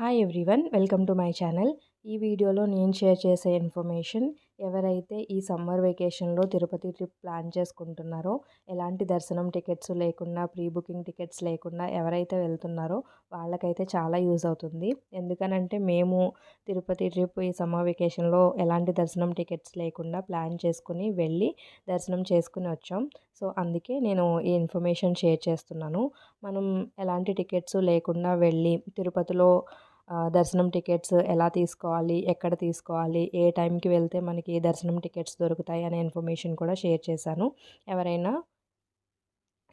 Hi everyone, welcome to my channel. ఈ వీడియోలో నేను షేర్ చేసే ఇన్ఫర్మేషన్, ఎవరైతే ఈ సమ్మర్ వెకేషన్లో తిరుపతి ట్రిప్ ప్లాన్ చేసుకుంటున్నారో, ఎలాంటి దర్శనం టికెట్స్ లేకుండా, ప్రీ బుకింగ్ టికెట్స్ లేకుండా ఎవరైతే వెళ్తున్నారో వాళ్ళకైతే చాలా యూజ్ అవుతుంది. ఎందుకనంటే మేము తిరుపతి ట్రిప్ ఈ సమ్మర్ వెకేషన్లో ఎలాంటి దర్శనం టికెట్స్ లేకుండా ప్లాన్ చేసుకుని వెళ్ళి దర్శనం చేసుకుని వచ్చాం. సో అందుకే నేను ఈ ఇన్ఫర్మేషన్ షేర్ చేస్తున్నాను. మనం ఎలాంటి టికెట్స్ లేకుండా వెళ్ళి తిరుపతిలో దర్శనం టికెట్స్ ఎలా తీసుకోవాలి, ఎక్కడ తీసుకోవాలి, ఏ టైంకి వెళ్తే మనకి దర్శనం టికెట్స్ దొరుకుతాయి అనే ఇన్ఫర్మేషన్ కూడా షేర్ చేశాను. ఎవరైనా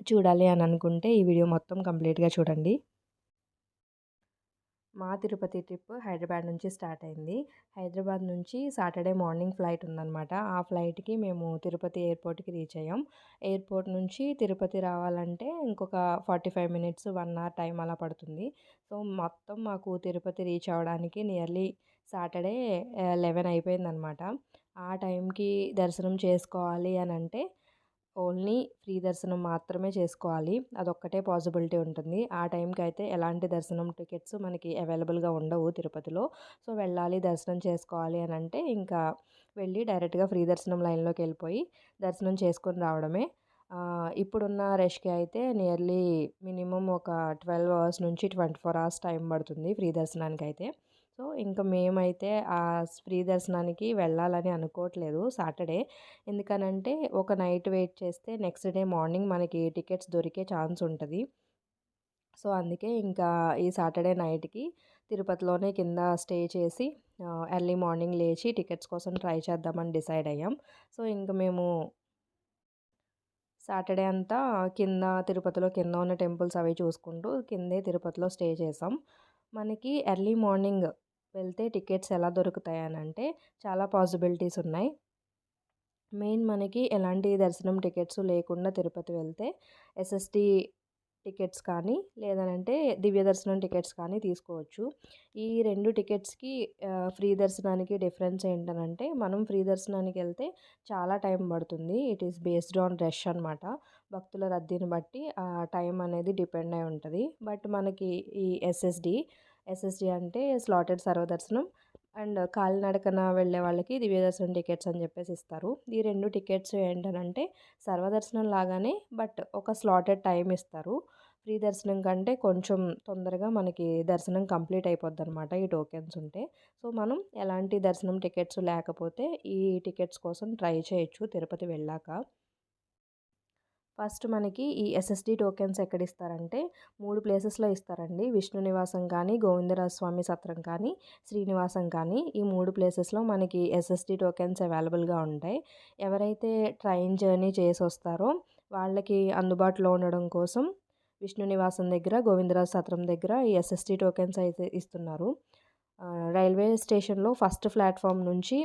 చూడాలి అని అనుకుంటే ఈ వీడియో మొత్తం కంప్లీట్గా చూడండి. మా తిరుపతి ట్రిప్ హైదరాబాద్ నుంచి స్టార్ట్ అయింది. హైదరాబాద్ నుంచి సాటర్డే మార్నింగ్ ఫ్లైట్ ఉందన్నమాట. ఆ ఫ్లైట్కి మేము తిరుపతి ఎయిర్పోర్ట్కి రీచ్ అయ్యాం. ఎయిర్పోర్ట్ నుంచి తిరుపతి రావాలంటే ఇంకొక 45 మినిట్స్ 1 అవర్ టైం అలా పడుతుంది. సో మొత్తం మాకు తిరుపతి రీచ్ అవ్వడానికి నియర్లీ సాటర్డే 11 అయిపోయిందనమాట. ఆ టైంకి దర్శనం చేసుకోవాలి అని అంటే ఓన్లీ ఫ్రీ దర్శనం మాత్రమే చేసుకోవాలి. అదొక్కటే పాసిబిలిటీ ఉంటుంది. ఆ టైంకి అయితే ఎలాంటి దర్శనం టికెట్స్ మనకి అవైలబుల్గా ఉండవు తిరుపతిలో. సో వెళ్ళాలి, దర్శనం చేసుకోవాలి అని అంటే ఇంకా వెళ్ళి డైరెక్ట్గా ఫ్రీ దర్శనం లైన్లోకి వెళ్ళిపోయి దర్శనం చేసుకొని రావడమే. ఇప్పుడున్న రష్కి అయితే నియర్లీ మినిమం ఒక 12 అవర్స్ నుంచి 24 అవర్స్ టైం పడుతుంది ఫ్రీ దర్శనానికి అయితే. సో ఇంకా మేమైతే ఆ ఫ్రీ దర్శనానికి వెళ్ళాలని అనుకోవట్లేదు సాటర్డే. ఎందుకనంటే ఒక నైట్ వెయిట్ చేస్తే నెక్స్ట్ డే మార్నింగ్ మనకి టికెట్స్ దొరికే ఛాన్స్ ఉంటుంది. సో అందుకే ఇంకా ఈ సాటర్డే నైట్కి తిరుపతిలోనే కింద స్టే చేసి ఎర్లీ మార్నింగ్ లేచి టికెట్స్ కోసం ట్రై చేద్దామని డిసైడ్ అయ్యాం. సో ఇంకా మేము సాటర్డే అంతా కింద తిరుపతిలో కింద ఉన్న టెంపుల్స్ అవి చూసుకుంటూ కిందే తిరుపతిలో స్టే చేసాం. మనకి ఎర్లీ మార్నింగ్ వెళ్తే టికెట్స్ ఎలా దొరుకుతాయి అని అంటే చాలా పాసిబిలిటీస్ ఉన్నాయి. మెయిన్ మనకి ఎలాంటి దర్శనం టికెట్స్ లేకుండా తిరుపతి వెళ్తే ఎస్ఎస్టీ టికెట్స్ కానీ లేదనంటే దివ్య దర్శనం టికెట్స్ కానీ తీసుకోవచ్చు. ఈ రెండు టికెట్స్కి ఫ్రీ దర్శనానికి డిఫరెన్స్ ఏంటనంటే మనం ఫ్రీ దర్శనానికి వెళ్తే చాలా టైం పడుతుంది. It is based on rush అనమాట. భక్తుల రద్దీని బట్టి ఆ టైం అనేది డిపెండ్ అయి ఉంటుంది. బట్ మనకి ఈ ఎస్ఎస్డి అంటే స్లాటెడ్ సర్వదర్శనం అండ్ కాలినడకన వెళ్ళే వాళ్ళకి దివ్య దర్శనం టికెట్స్ అని చెప్పేసి ఇస్తారు. ఈ రెండు టికెట్స్ ఏంటనంటే సర్వదర్శనం లాగానే బట్ ఒక స్లాటెడ్ టైం ఇస్తారు. ఫ్రీ దర్శనం కంటే కొంచెం తొందరగా మనకి దర్శనం కంప్లీట్ అయిపోద్ది అనమాట ఈ టోకెన్స్ ఉంటే. సో మనం ఎలాంటి దర్శనం టికెట్స్ లేకపోతే ఈ టికెట్స్ కోసం ట్రై చేయొచ్చు తిరుపతి వెళ్ళాక. ఫస్ట్ మనకి ఈ ఎస్ఎస్డి టోకెన్స్ ఎక్కడ ఇస్తారంటే 3 ప్లేసెస్లో ఇస్తారండి. విష్ణు నివాసం కానీ, గోవిందరాజ స్వామి సత్రం కానీ, శ్రీనివాసం కానీ, ఈ 3 ప్లేసెస్లో మనకి ఎస్ఎస్డి టోకెన్స్ అవైలబుల్గా ఉంటాయి. ఎవరైతే ట్రైన్ జర్నీ చేసి వస్తారో వాళ్ళకి అందుబాటులో ఉండడం కోసం విష్ణు నివాసం దగ్గర, గోవిందరాజ సత్రం దగ్గర ఈ ఎస్ఎస్డి టోకెన్స్ అయితే ఇస్తున్నారు. రైల్వే స్టేషన్లో ఫస్ట్ ప్లాట్ఫామ్ నుంచి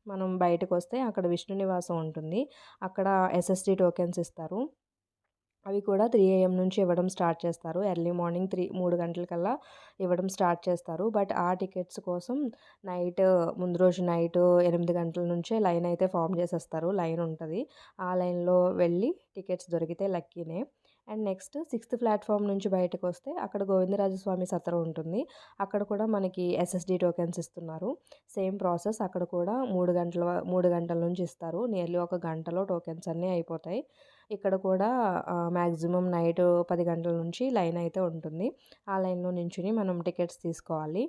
మనం బయటకు వస్తే అక్కడ విష్ణు నివాసం ఉంటుంది. అక్కడ ఎస్ఎస్డి టోకెన్స్ ఇస్తారు. అవి కూడా 3 AM నుంచి ఇవ్వడం స్టార్ట్ చేస్తారు. ఎర్లీ మార్నింగ్ 3 గంటలకల్లా ఇవ్వడం స్టార్ట్ చేస్తారు. బట్ ఆ టికెట్స్ కోసం ముందు రోజు నైట్ 8 గంటల నుంచే లైన్ అయితే ఫామ్ చేసేస్తారు. లైన్ ఉంటుంది. ఆ లైన్లో వెళ్ళి టికెట్స్ దొరికితే లక్కీనే. అండ్ నెక్స్ట్ 6th ప్లాట్ఫామ్ నుంచి బయటకు వస్తే అక్కడ గోవిందరాజస్వామి సత్రం ఉంటుంది. అక్కడ కూడా మనకి ఎస్ఎస్డి టోకెన్స్ ఇస్తున్నారు. సేమ్ ప్రాసెస్ అక్కడ కూడా 3 గంటల నుంచి ఇస్తారు. నియర్లీ ఒక గంటలో టోకెన్స్ అన్నీ అయిపోతాయి. ఇక్కడ కూడా మ్యాక్సిమం నైట్ 10 గంటల నుంచి లైన్ అయితే ఉంటుంది. ఆ లైన్లో నించుని మనం టికెట్స్ తీసుకోవాలి.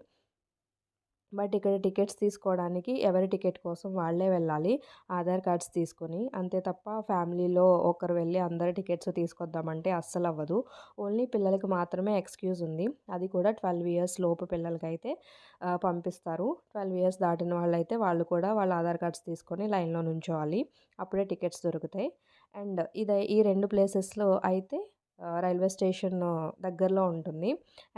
బట్ ఇక్కడ టికెట్స్ తీసుకోవడానికి ఎవరి టికెట్ కోసం వాళ్ళే వెళ్ళాలి ఆధార్ కార్డ్స్ తీసుకొని. అంతే తప్ప ఫ్యామిలీలో ఒకరు వెళ్ళి అందరి టికెట్స్ తీసుకొద్దామంటే అస్సలు అవ్వదు. ఓన్లీ పిల్లలకి మాత్రమే ఎక్స్క్యూజ్ ఉంది. అది కూడా 12 ఇయర్స్ లోపు పిల్లలకైతే పంపిస్తారు. 12 ఇయర్స్ దాటిన వాళ్ళైతే వాళ్ళు కూడా వాళ్ళ ఆధార్ కార్డ్స్ తీసుకొని లైన్లో నుంచోవాలి. అప్పుడే టికెట్స్ దొరుకుతాయి. అండ్ ఈ 2 ప్లేసెస్లో అయితే రైల్వే స్టేషన్ దగ్గరలో ఉంటుంది.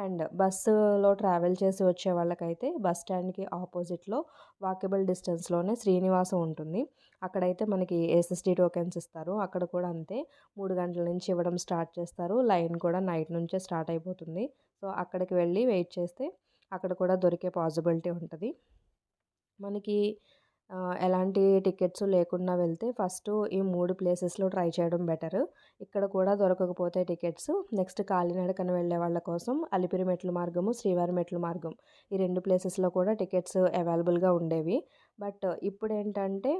అండ్ బస్సులో ట్రావెల్ చేసి వచ్చే వాళ్ళకైతే బస్ స్టాండ్కి ఆపోజిట్లో వాకబుల్ డిస్టెన్స్లోనే శ్రీనివాసం ఉంటుంది. అక్కడైతే మనకి ఎస్ఎస్డి టోకెన్స్ ఇస్తారు. అక్కడ కూడా అంతే 3 గంటల నుంచి ఇవ్వడం స్టార్ట్ చేస్తారు. లైన్ కూడా నైట్ నుంచే స్టార్ట్ అయిపోతుంది. సో అక్కడికి వెళ్ళి వెయిట్ చేస్తే అక్కడ కూడా దొరికే పాసిబిలిటీ ఉంటుంది. మనకి ఎలాంటి టికెట్స్ లేకుండా వెళ్తే ఫస్ట్ ఈ 3 ప్లేసెస్‌లో ట్రై చేయడం బెటర్. ఇక్కడ కూడా దొరకకపోతే టికెట్స్ నెక్స్ట్ కాలినడకన వెళ్ళే వాళ్ళ కోసం అలిపిరి మెట్ల మార్గము, శ్రీవారి మెట్ల మార్గం ఈ 2 ప్లేసెస్‌లో కూడా టికెట్స్ అవైలబుల్‌గా ఉండేవి. బట్ ఇప్పుడేంటంటే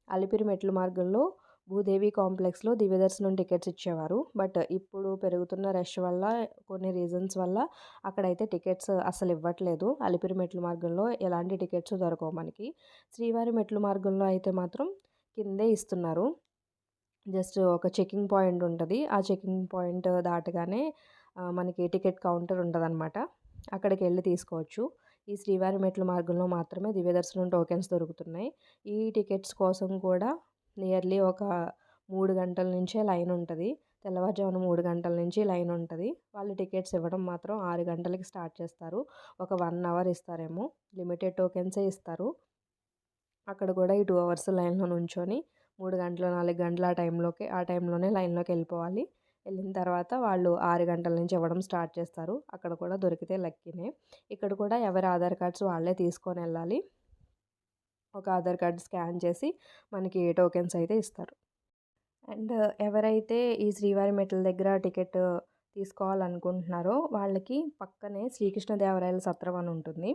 అలిపిరి మెట్ల మార్గంలో భూదేవి కాంప్లెక్స్‌లో దివ్య దర్శనం టికెట్స్ ఇచ్చేవారు. బట్ ఇప్పుడు పెరుగుతున్న రష్ వల్ల కొన్ని రీజన్స్ వల్ల అక్కడైతే టికెట్స్ అస్సలు ఇవ్వట్లేదు. అలిపిరి మెట్ల మార్గంలో ఎలాంటి టికెట్స్ దొరకవు మనకి. శ్రీవారి మెట్ల మార్గంలో అయితే మాత్రం కిందే ఇస్తున్నారు. జస్ట్ ఒక చెకింగ్ పాయింట్ ఉంటది. ఆ చెకింగ్ పాయింట్ దాటగానే మనకి టికెట్ కౌంటర్ ఉంటదనమాట. అక్కడికెళ్ళి తీసుకోవచ్చు. ఈ శ్రీవారి మెట్ల మార్గంలో మాత్రమే దివ్య దర్శనం టోకెన్స్ దొరుకుతున్నాయి. ఈ టికెట్స్ కోసం కూడా నియర్లీ ఒక 3 గంటల నుంచే లైన్ ఉంటది. తెల్లవారుజామున 3 గంటల నుంచి లైన్ ఉంటది. వాళ్ళు టికెట్స్ ఇవ్వడం మాత్రం 6 గంటలకి స్టార్ట్ చేస్తారు. ఒక 1 అవర్ ఇస్తారేమో. లిమిటెడ్ టోకెన్సే ఇస్తారు. అక్కడ కూడా ఈ 2 అవర్స్ లైన్‌లో నుంచొని 3 గంటలు, 4 గంటలు ఆ టైంలోనే లైన్‌లోకెళ్ళిపోవాలి. వెళ్ళిన తర్వాత వాళ్ళు 6 గంటల నుంచి ఇవ్వడం స్టార్ట్ చేస్తారు. అక్కడ కూడా దొరికితే లక్కీనే. ఇక్కడ కూడా ఎవరి ఆధార్ కార్డ్స్ వాళ్ళే తీసుకొనెళ్ళాలి. ఒక ఆధార్ కార్డ్ స్కాన్ చేసి మనకి టోకెన్స్ అయితే ఇస్తారు. అండ్ ఎవరైతే ఈ శ్రీవారి మెట్ల దగ్గర టికెట్ తీసుకోవాలనుకుంటున్నారో వాళ్ళకి పక్కనే శ్రీకృష్ణదేవరాయల సత్రం అని ఉంటుంది.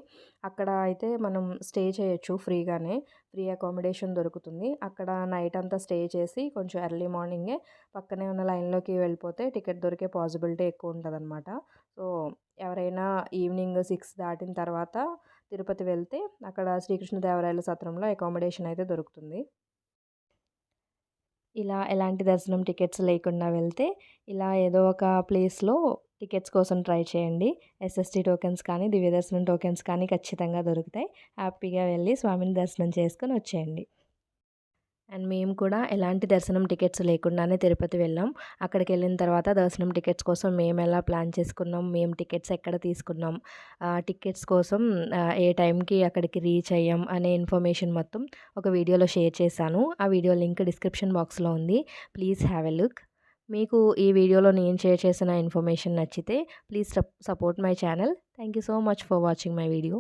అక్కడ అయితే మనం స్టే చేయొచ్చు ఫ్రీగానే. ఫ్రీ అకామిడేషన్ దొరుకుతుంది. అక్కడ నైట్ అంతా స్టే చేసి కొంచెం ఎర్లీ మార్నింగే పక్కనే ఉన్న లైన్‌లోకి వెళ్ళిపోతే టికెట్ దొరికే పాసిబిలిటీ ఎక్కువ ఉంటదనమాట. సో, ఎవరైనా ఈవినింగ్ 6 దాటిన తర్వాత తిరుపతి వెళ్తే అక్కడ శ్రీకృష్ణదేవరాయల సత్రంలో అకామిడేషన్ అయితే దొరుకుతుంది. ఇలా ఎలాంటి దర్శనం టికెట్స్ లేకుండా వెళ్తే ఇలా ఏదో ఒక ప్లేస్‌లో టికెట్స్ కోసం ట్రై చేయండి. ఎస్ఎస్‌టీ టోకెన్స్ కానీ, దివ్య దర్శనం టోకెన్స్ కానీ ఖచ్చితంగా దొరుకుతాయి. హ్యాపీగా వెళ్ళి స్వామిని దర్శనం చేసుకొని వచ్చేయండి. అండ్ మేము కూడా ఎలాంటి దర్శనం టికెట్స్ లేకుండానే తిరుపతి వెళ్ళాం. అక్కడికెళ్ళిన తర్వాత దర్శనం టికెట్స్ కోసం మేమెలా ప్లాన్ చేసుకున్నాం, మేము టికెట్స్ ఎక్కడ తీసుకున్నాం, టికెట్స్ కోసం ఏ టైంకి అక్కడికి రీచ్ అయ్యాం అనే ఇన్ఫర్మేషన్ మొత్తం ఒక వీడియోలో షేర్ చేశాను. ఆ వీడియో లింక్ డిస్క్రిప్షన్ బాక్స్‌లో ఉంది. Please have a look. మీకు ఈ వీడియోలో నేను షేర్ చేసిన ఇన్ఫర్మేషన్ నచ్చితే please support my channel. Thank you so much for watching my video.